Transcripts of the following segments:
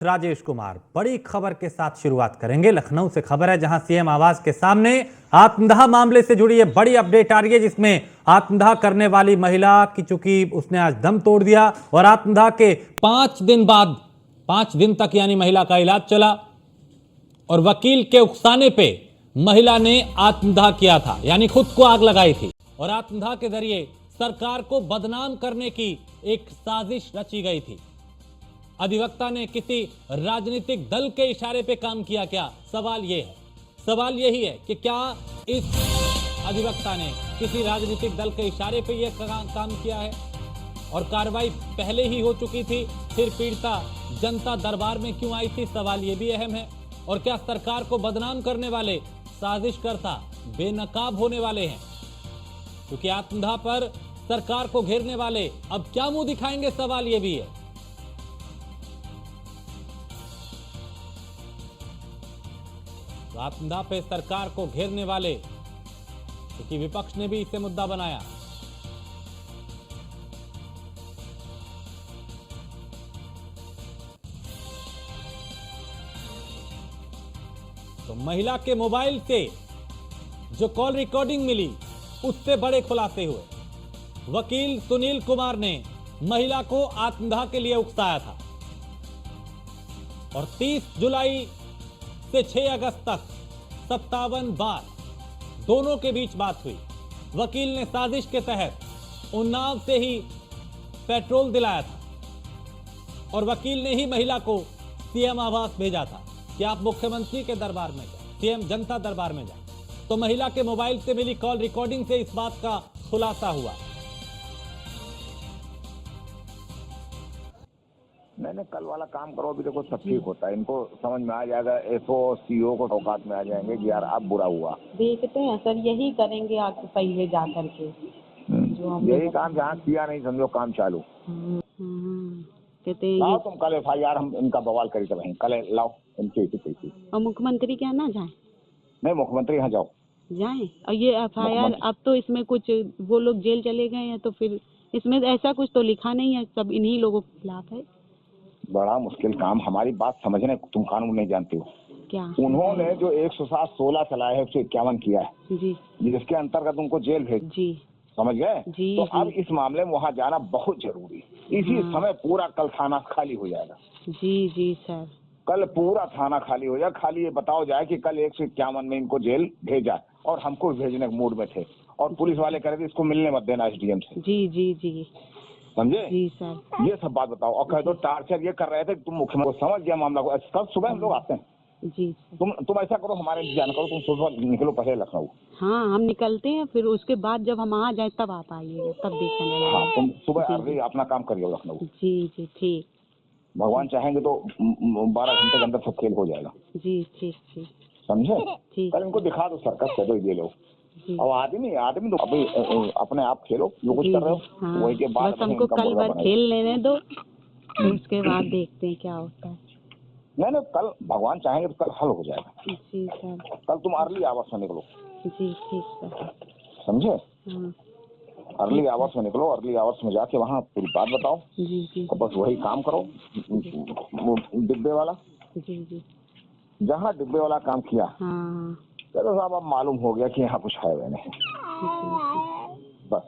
राजेश कुमार, बड़ी खबर के साथ शुरुआत करेंगे। लखनऊ से खबर है जहां सीएम आवास के सामने आत्मदाह मामले से जुड़ी ये बड़ी अपडेट आ रही है, जिसमें आत्मदाह करने वाली महिला की चूंकि उसने आज दम तोड़ दिया और आत्मदाह के 5 दिन बाद 5 दिन तक यानी महिला का इलाज चला और वकील के उकसाने पे महिला ने आत्मदाह किया था, यानी खुद को आग लगाई थी और आत्मदाह के जरिए सरकार को बदनाम करने की एक साजिश रची गई थी। अधिवक्ता ने किसी राजनीतिक दल के इशारे पे काम किया क्या? सवाल यही है कि क्या इस अधिवक्ता ने किसी राजनीतिक दल के इशारे पे यह काम किया है और कार्रवाई पहले ही हो चुकी थी, फिर पीड़िता जनता दरबार में क्यों आई थी? सवाल यह भी अहम है। और क्या सरकार को बदनाम करने वाले साजिशकर्ता बेनकाब होने वाले हैं? क्योंकि आत्मदाह पर सरकार को घेरने वाले अब क्या मुंह दिखाएंगे? सवाल यह भी है। आत्मदाह पे सरकार को घेरने वाले, क्योंकि विपक्ष ने भी इसे मुद्दा बनाया। तो महिला के मोबाइल से जो कॉल रिकॉर्डिंग मिली, उससे बड़े खुलासे हुए। वकील सुनील कुमार ने महिला को आत्मदाह के लिए उकसाया था और 30 जुलाई से 6 अगस्त तक 57 बार दोनों के बीच बात हुई। वकील ने साजिश के तहत उन्नाव से ही पेट्रोल दिलाया था और वकील ने ही महिला को सीएम आवास भेजा था कि आप मुख्यमंत्री के दरबार में जाए, सीएम जनता दरबार में जाए। तो महिला के मोबाइल से मिली कॉल रिकॉर्डिंग से इस बात का खुलासा हुआ। मैंने कल वाला काम करो, अभी देखो सब ठीक होता है। इनको समझ में आ जाएगा, एसओ सीओ को औकात में आ जाएंगे कि यार अब बुरा हुआ। देखते हैं सर, यही करेंगे आपको पहले जा करके यही काम जहाँ किया नहीं समझो काम चालू। कहते हैं लाओ तुम कल FIR हम इनका बवाल करी तो वहीं कल लाओ इनकी इसी। और मुख्यमंत्री क्या ना जाए? नहीं, मुख्यमंत्री यहाँ जाए और ये FIR अब तो इसमें कुछ वो लोग जेल चले गए हैं, तो फिर इसमें ऐसा कुछ तो लिखा नहीं है, सब इन्हीं लोगों के खिलाफ है। बड़ा मुश्किल काम। हमारी बात समझने, तुम कानून नहीं जानते हो क्या? उन्होंने जो 107-16 चलाया है 151 किया है जी, जिसके अंतर्गत उनको जेल भेज जी, समझ गए। जी, तो जी। अब इस मामले में वहाँ जाना बहुत जरूरी है। इसी समय पूरा कल थाना खाली हो जाएगा। जी जी सर, कल पूरा थाना खाली हो जाए। खाली ये बताओ जाए कि कल 151 में इनको जेल भेजा और हमको भेजने के मूड में थे और पुलिस वाले कह रहे थे इसको मिलने मत देना SDM से। जी जी जी, समझे? जी सर। ये सब बात बताओ। और कह दो टार्चर ये कर रहे थे, तुम मुख्यमंत्री को समझ गया मामला को। कल सुबह हम लोग आते हैं। जी सर। तुम ऐसा करो, हमारे इंतजार करो, तुम सुबह निकलो पहले लखनऊ। हाँ, हम निकलते हैं, फिर उसके बाद जब हम आ जाए तब आप आइएगा, तब देखने हाँ, तुम सुबह जी, अर्ली अपना काम करिए लखनऊ। जी जी ठीक। भगवान चाहेंगे तो 12 घंटे के अंदर सब खेल हो जाएगा। जी ठीक ठीक। समझे? ठीक। कल इनको दिखा दो सर्कस कर दो ये लोग। जी। और आदमी तो अभी अपने आप खेलो जो कुछ कर रहे हो। हाँ, वही के बाद बस हमको कल बार खेल लेने दो, फिर उसके बाद देखते हैं क्या होता है। नहीं, कल भगवान चाहेंगे तो कल हल हो जाएगा। जी सर। कल तुम अर्ली आवर्स में निकलो। जी ठीक सर। समझे? हाँ। अर्ली आवर्स में निकलो। अर्ली आवर्स में जाके वहाँ पूरी बात बताओ। जी जी। और बस वही काम करो। वो डिब्बे वाला, जी जी। जहाँ डिब्बे वाला काम किया, हाँ। चलो साहब अब मालूम हो गया कि यहाँ कुछ है नहीं। बस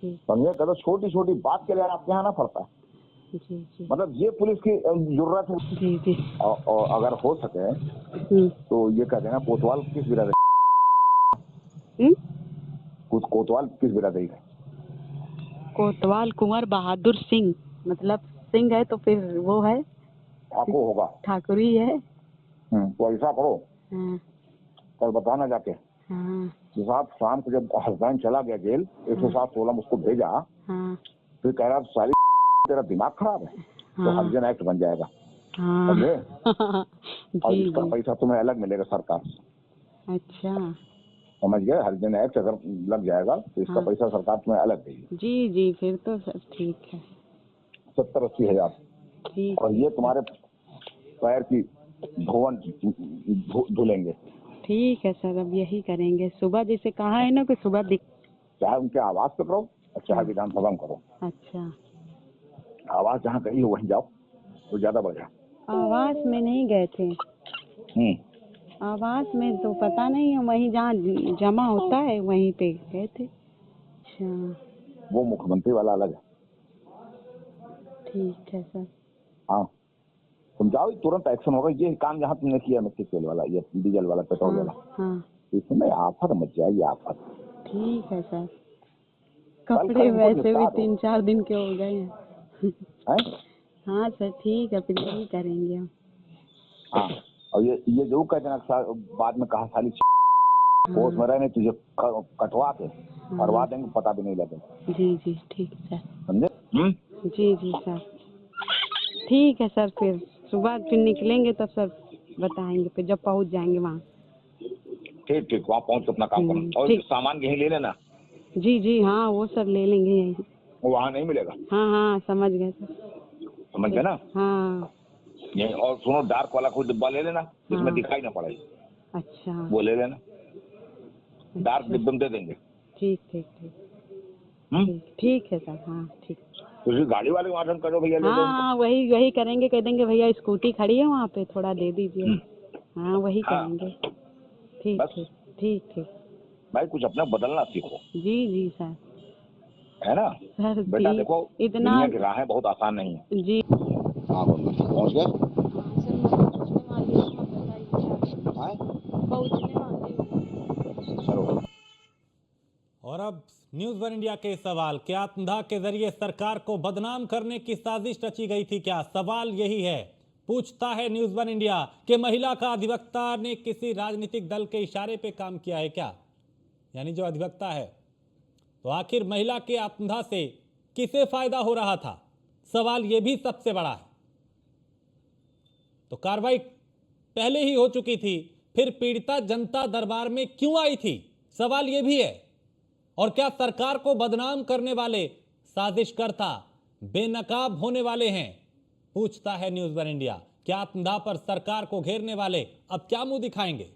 समझे? कदो छोटी छोटी बात के लिए आपके यहाँ ना पड़ता है। जी जी। मतलब ये पुलिस की जरूरत है। जी जी। और अगर हो सके तो ये कह देना कोतवाल किस बिरादरी, कोतवाल किस बिरादरी है? कोतवाल कुंवर बहादुर सिंह, मतलब सिंह है तो फिर वो है ठाकुर होगा, ठाकुरी है। तो ऐसा करो, हाँ। कल बताना जाके। हाँ। साहब शाम को जब हस्बैंड चला गया जेल, 107-16 उसको भेजा। हाँ। फिर कह रहा साली तेरा दिमाग खराब है। तो हरिजन एक्ट बन जाएगा। समझे? और इसका पैसा तुम्हें अलग मिलेगा सरकार से। अच्छा, समझ गए? हरिजन एक्ट अगर लग जाएगा तो इसका पैसा सरकार तुम्हें अलग देगी। जी जी, फिर तो सब ठीक है। 70-80 हजार। ठीक। और ये तुम्हारे पैर की धोवन धुलेंगे। ठीक है सर, अब यही करेंगे। सुबह जैसे कहा है ना कि सुबह चाहे उनके आवाज पे करो, चाहे विधानसभा में करो। अच्छा। आवाज जहाँ कही हो वहीं जाओ। वो ज्यादा बढ़ गया। आवास में नहीं गए थे। आवास में तो पता नहीं है, वहीं जहाँ जमा होता है वहीं पे गए थे। अच्छा, वो मुख्यमंत्री वाला अलग है। ठीक है सर। हाँ, तुम जाओ, तुरंत एक्शन होगा। ये काम जहाँ तुमने किया मिट्टी तेल वाला, ये डीजल वाला, पेट्रोल वाला, हाँ इसमें आफत मच जाएगी, आफत। ठीक है सर। कल कपड़े इनको वैसे भी निपटा दो। 3-4 दिन के हो गए हैं। हैं? हाँ सर ठीक है, फिर यही करेंगे हम। हाँ, और ये जो कहते हैं ना, बाद में कहा साली होश में रहने, तुझे कटवा के करवा देंगे, पता भी नहीं लगेगा। जी जी ठीक है सर। समझे? जी जी सर ठीक है सर। फिर सुबह फिर निकलेंगे तब सर बताएंगे, फिर जब पहुंच जाएंगे वहाँ। ठीक ठीक, वहाँ पहुँच के अपना काम करना, और ठीक। सामान यहीं ले लेना, जी जी हाँ वो सब ले लेंगे यहीं। वो वहाँ नहीं मिलेगा। हाँ हाँ समझ गए सर। समझ गए ना? हाँ यहीं। और सुनो, डार्क वाला कोई डिब्बा ले लेना जिसमें हाँ। दिखाई ना पड़े, अच्छा वो ले लेना। डार्क अच्छा। डिब्बे में दे देंगे। ठीक ठीक ठीक ठीक है सर। हाँ ठीक। तो उसी गाड़ी वाले को ऑर्डर करो, भैया ले लो हाँ उनको। हाँ वही वही करेंगे, कह देंगे भैया स्कूटी खड़ी है वहाँ पे, थोड़ा दे दीजिए। हाँ वही हाँ, करेंगे। ठीक बस ठीक ठीक ठीक। भाई, कुछ अपना बदलना सीखो, जी जी सर। है ना? सर बेटा ठीक देखो, इतना। दुनिया की राहें बहुत आसान नहीं है। जी हाँ, पहुँच गए? हाँ? चलो। और अब न्यूज वन इंडिया के सवाल, क्या आत्मदाह के जरिए सरकार को बदनाम करने की साजिश रची गई थी? क्या सवाल यही है, पूछता है न्यूज वन इंडिया कि महिला का अधिवक्ता ने किसी राजनीतिक दल के इशारे पे काम किया है क्या? यानी जो अधिवक्ता है, तो आखिर महिला के आत्मदाह से किसे फायदा हो रहा था? सवाल यह भी सबसे बड़ा है। तो कार्रवाई पहले ही हो चुकी थी, फिर पीड़िता जनता दरबार में क्यों आई थी? सवाल यह भी है। और क्या सरकार को बदनाम करने वाले साजिशकर्ता बेनकाब होने वाले हैं? पूछता है न्यूज वन इंडिया। क्या आत्मदाह पर सरकार को घेरने वाले अब क्या मुंह दिखाएंगे?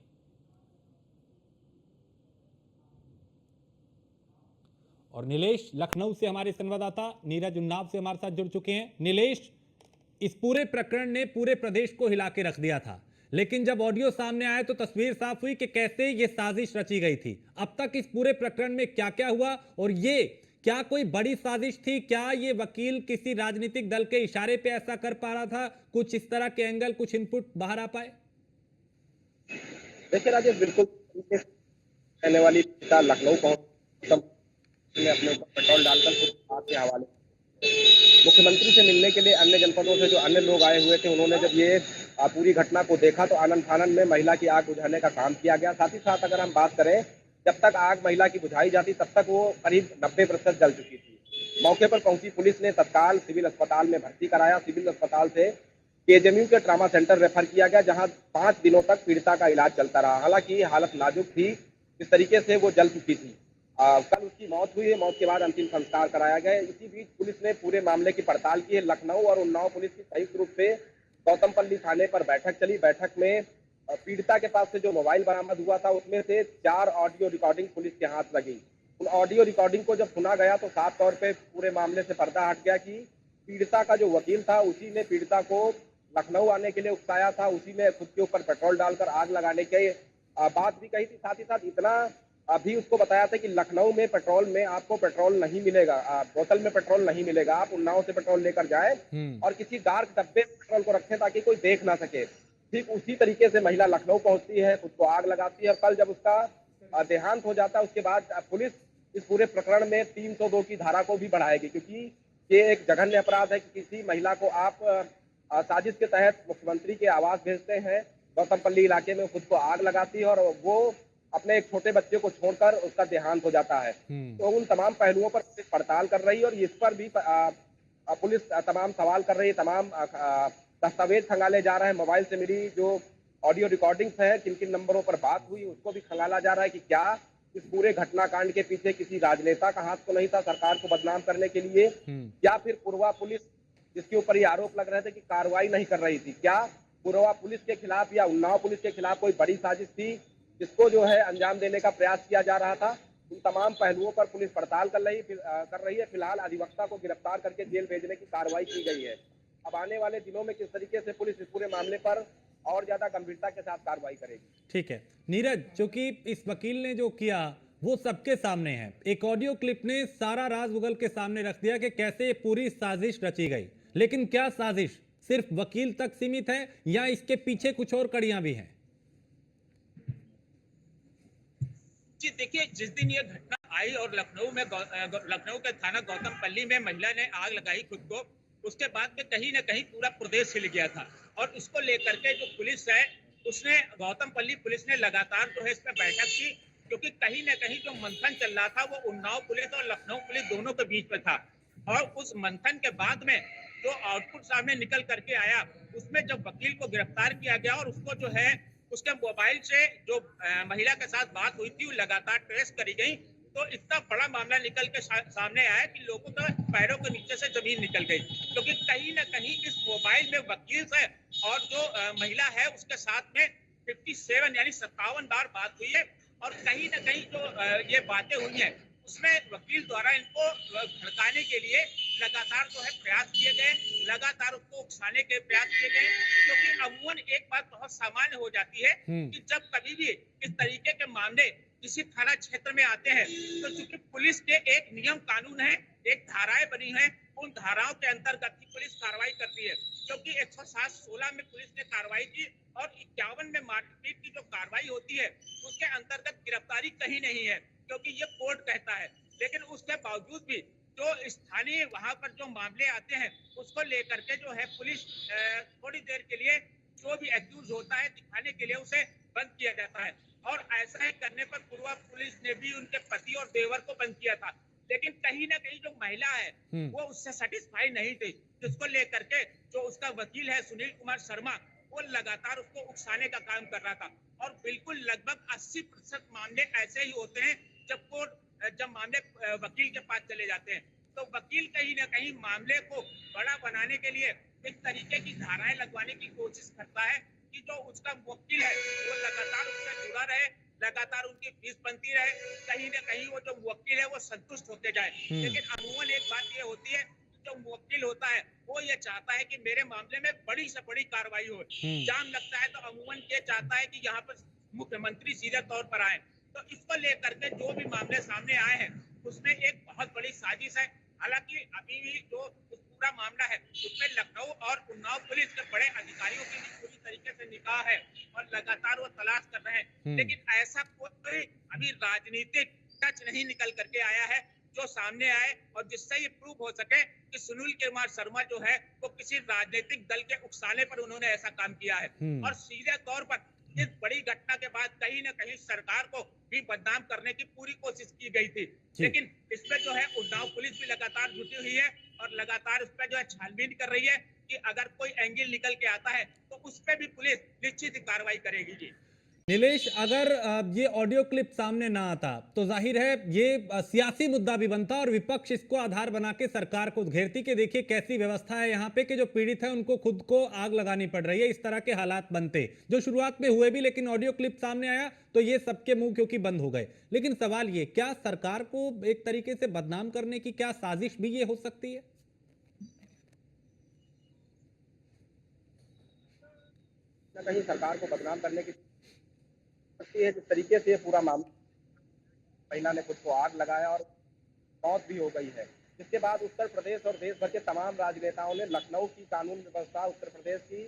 और नीलेश लखनऊ से हमारे संवाददाता नीरज उन्नाव से हमारे साथ जुड़ चुके हैं। नीलेश, इस पूरे प्रकरण ने पूरे प्रदेश को हिला के रख दिया था, लेकिन जब ऑडियो सामने आया तो तस्वीर साफ हुई कि कैसे ये साजिश रची गई थी। अब तक इस पूरे प्रकरण में क्या क्या हुआ, और ये क्या कोई बड़ी साजिश थी? क्या ये वकील किसी राजनीतिक दल के इशारे पे ऐसा कर पा रहा था? कुछ इस तरह के एंगल, कुछ इनपुट बाहर आ पाए? देखिए राजेश, बिल्कुल रहने वाली लखनऊ पहुंच ने अपने ऊपर पेट्रोल डालकर खुद आग के हवाले। मुख्यमंत्री से मिलने के लिए अन्य जनपदों से जो अन्य लोग आए हुए थे, उन्होंने जब ये पूरी घटना को देखा तो आनंद फानन में महिला की आग बुझाने का काम किया गया। साथ ही साथ अगर हम बात करें, जब तक आग महिला की बुझाई जाती तब तक वो करीब 90% जल चुकी थी। मौके पर पहुंची पुलिस ने तत्काल सिविल अस्पताल में भर्ती कराया। सिविल अस्पताल से केजएमयू के ट्रामा सेंटर रेफर किया गया, जहां 5 दिनों तक पीड़िता का इलाज चलता रहा। हालांकि हालत नाजुक थी, इस तरीके से वो जल चुकी थी। कल उसकी मौत हुई है। मौत के बाद अंतिम संस्कार कराया गया। इसी बीच पुलिस ने पूरे मामले की पड़ताल की है। लखनऊ और उन्नाव पुलिस की संयुक्त रूप से गौतमपल्ली थाने पर बैठक चली। बैठक में पीड़िता के पास से जो मोबाइल बरामद हुआ था, उसमें से 4 ऑडियो रिकॉर्डिंग पुलिस के हाथ लगी। उन ऑडियो रिकॉर्डिंग को जब सुना गया तो साफ तौर पर पूरे मामले से पर्दा हट गया कि पीड़िता का जो वकील था, उसी ने पीड़िता को लखनऊ आने के लिए उकसाया था। उसी ने खुद के ऊपर पेट्रोल डालकर आग लगाने की बात भी कही थी। साथ ही साथ इतना अभी उसको बताया था कि लखनऊ में पेट्रोल में आपको पेट्रोल नहीं मिलेगा, बोतल में पेट्रोल नहीं मिलेगा, आप उन्नाव से पेट्रोल लेकर जाएं और किसी डार्क डब्बे में पेट्रोल को रखें ताकि कोई देख ना सके। ठीक उसी तरीके से महिला लखनऊ पहुंचती है, खुद को आग लगाती है। और कल जब उसका देहांत हो जाता है, उसके बाद पुलिस इस पूरे प्रकरण में 302 की धारा को भी बढ़ाएगी, क्योंकि ये एक जघन्य अपराध है कि किसी महिला को आप साजिश के तहत मुख्यमंत्री के आवास भेजते हैं, गौतमपल्ली इलाके में खुद को आग लगाती है और वो अपने एक छोटे बच्चे को छोड़कर उसका देहांत हो जाता है। तो उन तमाम पहलुओं पर पुलिस पड़ताल कर रही है और इस पर भी पुलिस तमाम सवाल कर रही है। तमाम दस्तावेज खंगाले जा रहे हैं। मोबाइल से मिली जो ऑडियो रिकॉर्डिंग्स है, किन किन नंबरों पर बात हुई, उसको भी खंगाला जा रहा है कि क्या इस पूरे घटनाकांड के पीछे किसी राजनेता का हाथ तो नहीं था सरकार को बदनाम करने के लिए, या फिर पूर्वा पुलिस जिसके ऊपर ये आरोप लग रहे थे कि कार्रवाई नहीं कर रही थी, क्या पूर्वा पुलिस के खिलाफ या उन्नाव पुलिस के खिलाफ कोई बड़ी साजिश थी जिसको जो है अंजाम देने का प्रयास किया जा रहा था। इन तमाम पहलुओं पर पुलिस पड़ताल कर रही है। फिलहाल अधिवक्ता को गिरफ्तार करके जेल भेजने की कार्रवाई की गई है। अब आने वाले दिनों में किस तरीके से पुलिस इस पूरे मामले पर और ज्यादा गंभीरता के साथ कार्रवाई करेगी। ठीक है नीरज, चूंकि इस वकील ने जो किया वो सबके सामने है, एक ऑडियो क्लिप ने सारा राज उगल के सामने रख दिया कि कैसे ये पूरी साजिश रची गई। लेकिन क्या साजिश सिर्फ वकील तक सीमित है या इसके पीछे कुछ और कड़ियां भी हैं? जी देखिए, जिस दिन ये घटना आई और लखनऊ के थाना गौतमपल्ली में महिला ने आग लगाई खुद को, उसके बाद में कहीं ना कहीं पूरा प्रदेश हिल गया था। और उसको लेकर के जो पुलिस है, उसने गौतमपल्ली पुलिस ने लगातार जो है इस पर बैठक की, क्योंकि कहीं ना कहीं जो मंथन चल रहा था वो उन्नाव पुलिस और लखनऊ पुलिस दोनों के बीच में था। और उस मंथन के बाद में जो आउटपुट सामने निकल करके आया, उसमें जब वकील को गिरफ्तार किया गया और उसको जो है उसके मोबाइल से जो महिला के साथ बात हुई थी वो लगातार ट्रेस करी गई, तो इतना बड़ा मामला निकल के सामने आया कि लोगों के पैरों के नीचे से जमीन निकल गई। क्योंकि कहीं ना कहीं इस मोबाइल में वकील से और जो महिला है उसके साथ में 57 यानी 57 बार बात हुई है। और कहीं ना कहीं जो ये बातें हुई हैं उसमें वकील द्वारा इनको भड़काने के लिए लगातार जो है प्रयास किए गए, लगातार उसको उकसाने के प्रयास किए गए। क्योंकि अमूमन एक बात बहुत सामान्य हो जाती है कि जब कभी भी इस तरीके के मामले किसी थाना क्षेत्र में आते हैं, तो चूंकि पुलिस के एक नियम कानून है, एक धाराएं बनी है, उन धाराओं के अंतर्गत ही पुलिस कार्रवाई करती है। क्योंकि 107-16 में पुलिस ने कार्रवाई की और 51 में मारपीट की जो कार्रवाई होती है उसके अंतर्गत गिरफ्तारी कहीं नहीं है, क्योंकि ये कोर्ट कहता है। लेकिन उसके बावजूद भी जो स्थानीय वहां पर जो मामले आते हैं उसको लेकर के जो है पुलिस थोड़ी देर के लिए जो भी एक्यूज होता है दिखाने के लिए उसे बंद किया जाता है। और ऐसा ही करने पर पूर्वा पुलिस ने भी उनके पति और देवर को बंद किया था। लेकिन कहीं ना कहीं जो महिला है वो उससे सेटिस्फाई नहीं थी, जिसको लेकर के जो उसका वकील है सुनील कुमार शर्मा, वो लगातार उसको उकसाने का काम कर रहा था। और बिल्कुल लगभग 80% मामले ऐसे ही होते हैं जब मामले वकील के पास चले जाते हैं, तो वकील कहीं ना कहीं मामले को बड़ा बनाने के लिए इस तरीके की धाराएं लगवाने की कोशिश करता है कि जो उसका वकील है वो लगातार उससे जुड़ा रहे, लगातार उनकी फीस बनती रहे, कहीं ना कहीं वो जो वकील है वो संतुष्ट होते जाए। लेकिन अमूमन एक बात ये होती है, जो वकील होता है वो ये चाहता है कि मेरे मामले में बड़ी से बड़ी कार्रवाई हो। जाम लगता है तो अमूमन ये चाहता है कि यहाँ पर मुख्यमंत्री सीधे तौर पर आए। तो इसको लेकर के जो भी मामले सामने आए हैं उसमें एक बहुत बड़ी साजिश है। हालांकि अभी भी जो पूरा मामला है उसमें लखनऊ और उन्नाव पुलिस के बड़े अधिकारियों की पूरी तरीके से निगाह है और लगातार वो तलाश कर रहे हैं। लेकिन ऐसा कोई अभी राजनीतिक टच नहीं निकल करके आया है जो सामने आए और जिससे ये प्रूव हो सके कि सुनील कुमार शर्मा जो है वो किसी राजनीतिक दल के उकसाने पर उन्होंने ऐसा काम किया है। और सीधे तौर पर इस बड़ी घटना के बाद कहीं ना कहीं सरकार को भी बदनाम करने की पूरी कोशिश की गई थी। लेकिन इसमें जो है उन्नाव पुलिस भी लगातार जुटी हुई है और लगातार उस पर जो है छानबीन कर रही है कि अगर कोई एंगल निकल के आता है तो उस पर भी पुलिस निश्चित ही कार्रवाई करेगी। जी नीलेश, अगर ये ऑडियो क्लिप सामने ना आता तो जाहिर है ये सियासी मुद्दा भी बनता और विपक्ष इसको आधार बना के सरकार को घेरती कि देखिए कैसी व्यवस्था है यहाँ पे कि जो पीड़ित है उनको खुद को आग लगानी पड़ रही है। इस तरह के हालात बनते जो शुरुआत में हुए भी, लेकिन ऑडियो क्लिप सामने आया तो ये सबके मुंह क्योंकि बंद हो गए। लेकिन सवाल ये, क्या सरकार को एक तरीके से बदनाम करने की क्या साजिश भी ये हो सकती है? कहीं सरकार को बदनाम करने की है। जिस तरीके से पूरा मामला, महिला ने खुद को आग लगाया और मौत भी हो गई है, जिसके बाद उत्तर प्रदेश और देश भर के तमाम राजनेताओं ने लखनऊ की कानून व्यवस्था, उत्तर प्रदेश की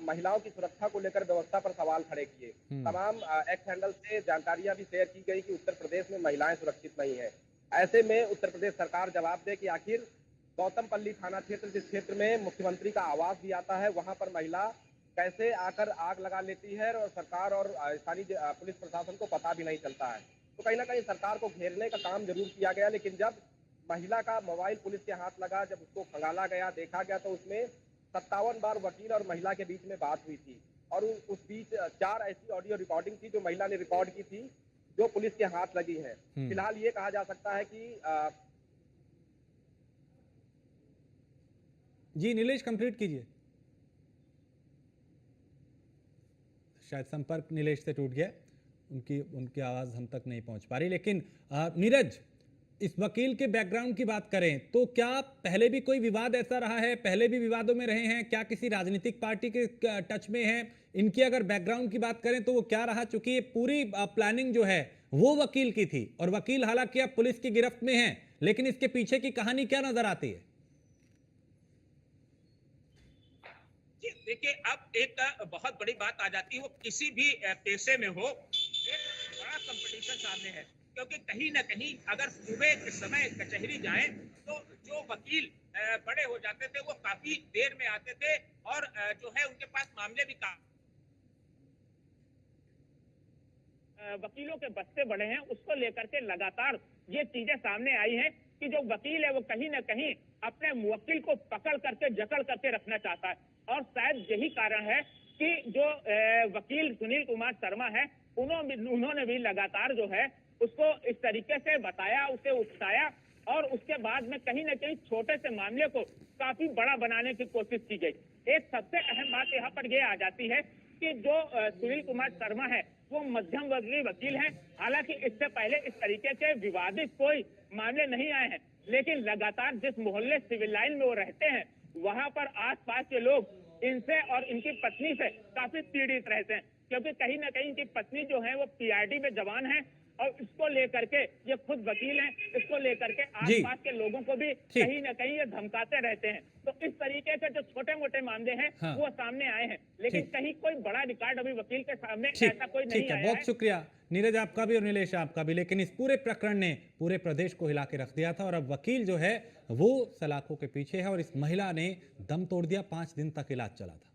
महिलाओं की सुरक्षा को लेकर व्यवस्था पर सवाल खड़े किए। तमाम एक्स हैंडल से जानकारियां भी शेयर की गई कि उत्तर प्रदेश में महिलाएं सुरक्षित नहीं है। ऐसे में उत्तर प्रदेश सरकार जवाब दे कि आखिर गौतमपल्ली थाना क्षेत्र, जिस क्षेत्र में मुख्यमंत्री का आवास भी आता है, वहां पर महिला कैसे आकर आग लगा लेती है और सरकार और स्थानीय पुलिस प्रशासन को पता भी नहीं चलता है। तो कहीं ना कहीं सरकार को घेरने का काम जरूर किया गया, लेकिन जब महिला का मोबाइल पुलिस के हाथ लगा, जब उसको खंगाला गया, देखा गया, तो उसमें 57 बार वकील और महिला के बीच में बात हुई थी। और उस बीच 4 ऐसी ऑडियो रिकॉर्डिंग थी जो महिला ने रिकॉर्ड की थी, जो पुलिस के हाथ लगी है। फिलहाल ये कहा जा सकता है कि जी नीलेश, कंप्लीट कीजिए। शायद संपर्क नीलेश से टूट गया, उनकी आवाज हम तक नहीं पहुंच पा रही। लेकिन नीरज, इस वकील के बैकग्राउंड की बात करें तो क्या पहले भी कोई विवाद ऐसा रहा है, पहले भी विवादों में रहे हैं, क्या किसी राजनीतिक पार्टी के टच में हैं? इनकी अगर बैकग्राउंड की बात करें तो वो क्या रहा, चूंकि ये पूरी प्लानिंग जो है वो वकील की थी और वकील हालांकि अब पुलिस की गिरफ्त में है, लेकिन इसके पीछे की कहानी क्या नजर आती है? जी देखिए, अब एक बहुत बड़ी बात आ जाती है, वो किसी भी पेशे में हो, एक बड़ा कंपटीशन सामने है। क्योंकि कहीं ना कहीं अगर सुबह के समय कचहरी जाएं तो जो वकील बड़े हो जाते थे वो काफी देर में आते थे और जो है उनके पास मामले भी वकीलों के बस्ते बड़े हैं, उसको लेकर के लगातार ये चीजें सामने आई हैं कि जो वकील है वो कहीं ना कहीं अपने मुवक्किल को पकड़ करके जकड़ करके रखना चाहता है। और शायद यही कारण है कि जो वकील सुनील कुमार शर्मा है उन्होंने भी लगातार जो है उसको इस तरीके से बताया, उसे उकसाया और उसके बाद में कहीं ना कहीं छोटे से मामले को काफी बड़ा बनाने की कोशिश की गई। एक सबसे अहम बात यहाँ पर यह आ जाती है कि जो सुनील कुमार शर्मा है वो मध्यम वर्गीय वकील हैं। हालांकि इससे पहले इस तरीके के विवादित कोई मामले नहीं आए हैं, लेकिन लगातार जिस मोहल्ले सिविल लाइन में वो रहते हैं वहां पर आसपास के लोग इनसे और इनकी पत्नी से काफी पीड़ित रहते हैं, क्योंकि कहीं ना कहीं इनकी पत्नी जो है वो पीआरडी में जवान है और इसको लेकर के ये खुद वकील हैं, इसको लेकर के आसपास के लोगों को भी कहीं ना कहीं ये धमकाते रहते हैं। तो इस तरीके के जो छोटे मोटे मामले हैं वो सामने आए हैं, लेकिन कहीं कोई बड़ा रिकॉर्ड अभी वकील के सामने ऐसा कोई नहीं आया है। बहुत शुक्रिया नीरज आपका भी और नीलेश आपका भी। लेकिन इस पूरे प्रकरण ने पूरे प्रदेश को हिला के रख दिया था और अब वकील जो है वो सलाखों के पीछे है और इस महिला ने दम तोड़ दिया, 5 दिन तक इलाज चला था।